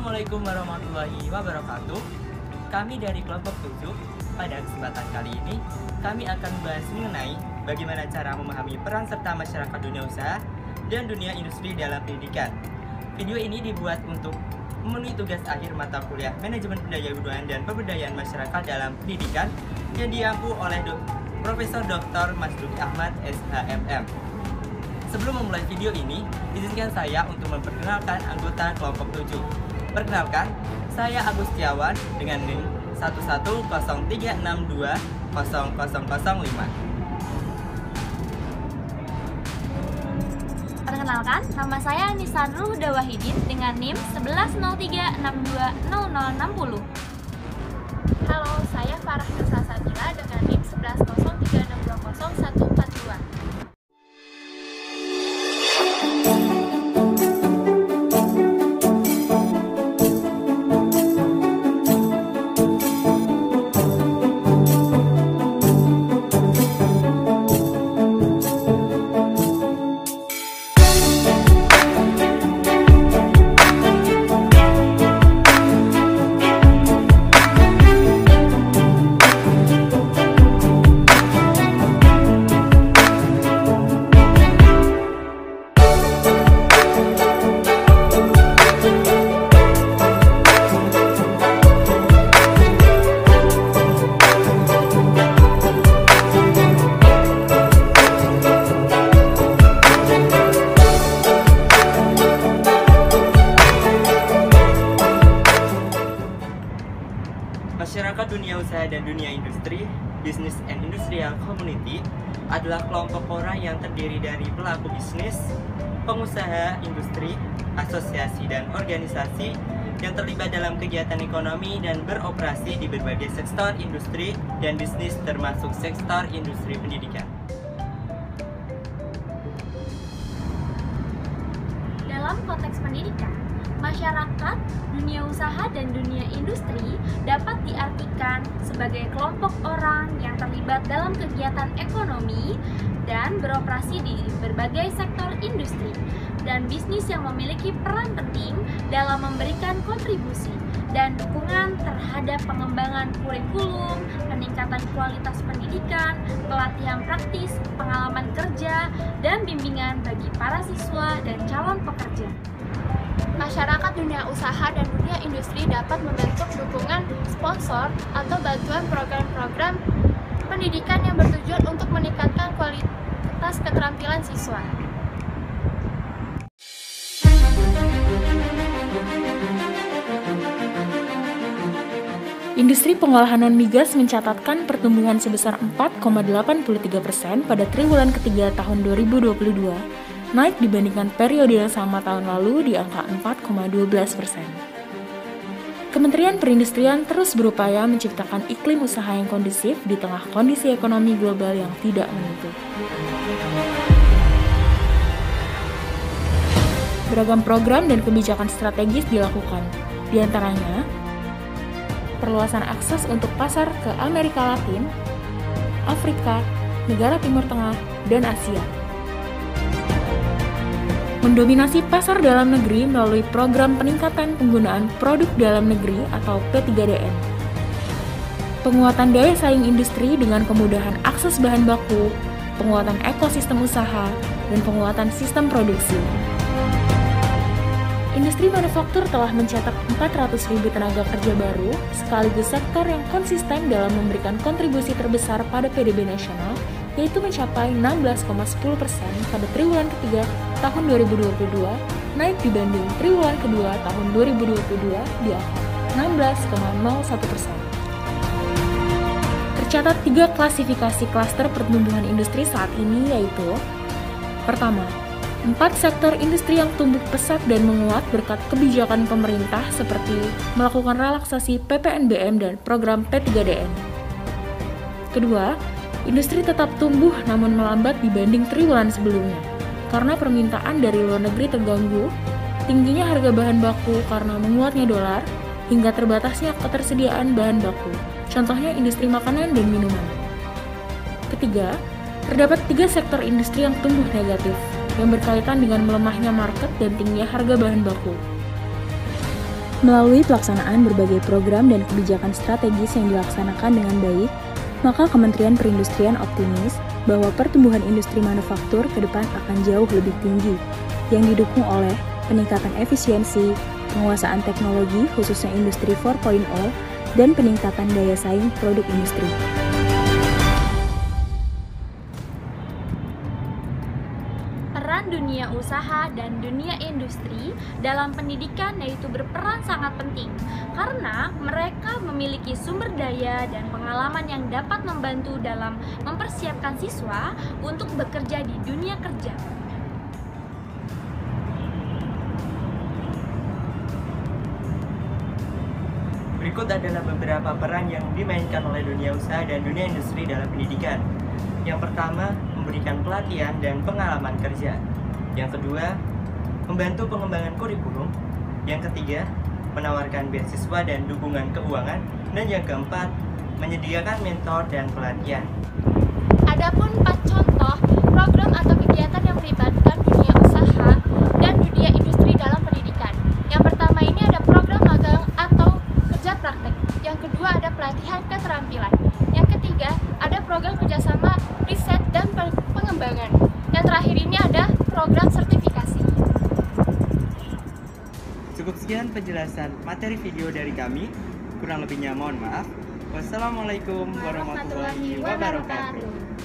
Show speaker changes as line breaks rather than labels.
Assalamualaikum warahmatullahi wabarakatuh. Kami dari kelompok 7, pada kesempatan kali ini kami akan membahas mengenai bagaimana cara memahami peran serta masyarakat dunia usaha dan dunia industri dalam pendidikan. Video ini dibuat untuk memenuhi tugas akhir mata kuliah Manajemen Kebudayaan dan Pemberdayaan Masyarakat dalam Pendidikan yang diampu oleh Profesor Dr. Mas Duki Ahmad, SHMM. Sebelum memulai video ini, izinkan saya untuk memperkenalkan anggota kelompok 7. Perkenalkan, saya Agus Setiawan dengan NIM 11036200005.
Perkenalkan, nama saya Nisanrul Dawahidin dengan NIM 1103620060.
Halo, saya Farah Nusa Sabila dengan NIM 1103620142.
Masyarakat dunia usaha dan dunia industri, Business and Industrial Community, adalah kelompok orang yang terdiri dari pelaku bisnis, pengusaha industri, asosiasi dan organisasi yang terlibat dalam kegiatan ekonomi dan beroperasi di berbagai sektor industri dan bisnis termasuk sektor industri pendidikan.
Dalam konteks pendidikan, masyarakat, dunia usaha, dan dunia industri dapat diartikan sebagai kelompok orang yang terlibat dalam kegiatan ekonomi dan beroperasi di berbagai sektor industri dan bisnis yang memiliki peran penting dalam memberikan kontribusi dan dukungan terhadap pengembangan kurikulum, peningkatan kualitas pendidikan, pelatihan praktis, pengalaman kerja, dan bimbingan bagi para siswa dan calon pekerja.
Masyarakat dunia usaha dan dunia industri dapat membentuk dukungan sponsor atau bantuan program-program pendidikan yang bertujuan untuk meningkatkan kualitas keterampilan siswa.
Industri pengolahan non-migas mencatatkan pertumbuhan sebesar 4,83% pada triwulan ketiga tahun 2022, naik dibandingkan periode yang sama tahun lalu di angka 4,12%. Kementerian Perindustrian terus berupaya menciptakan iklim usaha yang kondusif di tengah kondisi ekonomi global yang tidak menentu. Beragam program dan kebijakan strategis dilakukan, di antaranya perluasan akses untuk pasar ke Amerika Latin, Afrika, negara Timur Tengah, dan Asia. Mendominasi pasar dalam negeri melalui program peningkatan penggunaan produk dalam negeri atau P3DN. Penguatan daya saing industri dengan kemudahan akses bahan baku, penguatan ekosistem usaha, dan penguatan sistem produksi. Industri manufaktur telah mencetak 400.000 tenaga kerja baru, sekaligus sektor yang konsisten dalam memberikan kontribusi terbesar pada PDB nasional, yaitu mencapai 16,10% pada triwulan ketiga tahun 2022, naik dibanding triwulan kedua tahun 2022 di angka 16,01%. Tercatat 3 klasifikasi klaster pertumbuhan industri saat ini, yaitu: pertama, 4 sektor industri yang tumbuh pesat dan menguat berkat kebijakan pemerintah seperti melakukan relaksasi PPNBM dan program P3DN. Kedua, industri tetap tumbuh namun melambat dibanding triwulan sebelumnya, karena permintaan dari luar negeri terganggu, tingginya harga bahan baku karena menguatnya dolar, hingga terbatasnya ketersediaan bahan baku, contohnya industri makanan dan minuman. Ketiga, terdapat 3 sektor industri yang tumbuh negatif, yang berkaitan dengan melemahnya market dan tingginya harga bahan baku. Melalui pelaksanaan berbagai program dan kebijakan strategis yang dilaksanakan dengan baik, maka Kementerian Perindustrian optimis bahwa pertumbuhan industri manufaktur ke depan akan jauh lebih tinggi, yang didukung oleh peningkatan efisiensi, penguasaan teknologi khususnya Industri 4.0, dan peningkatan daya saing produk industri.
Peran dunia usaha dan dunia industri dalam pendidikan yaitu berperan sangat penting karena mereka memiliki sumber daya dan pengalaman yang dapat membantu dalam mempersiapkan siswa untuk bekerja di dunia kerja.
Berikut adalah beberapa peran yang dimainkan oleh dunia usaha dan dunia industri dalam pendidikan. Yang pertama, memberikan pelatihan dan pengalaman kerja. Yang kedua, membantu pengembangan kurikulum. Yang ketiga, menawarkan beasiswa dan dukungan keuangan. Dan yang keempat, menyediakan mentor dan pelatihan.
Adapun 4 contoh program atau kegiatan yang melibatkan dunia usaha dan dunia industri dalam pendidikan. Yang pertama ini ada program magang atau kerja praktek. Yang kedua ada pelatihan keterampilan. Yang ketiga ada program kerjasama riset dan pengembangan. Yang terakhir ini ada program sertifikasi.
Cukup sekian penjelasan materi video dari kami. Kurang lebihnya mohon maaf. Wassalamualaikum warahmatullahi wabarakatuh.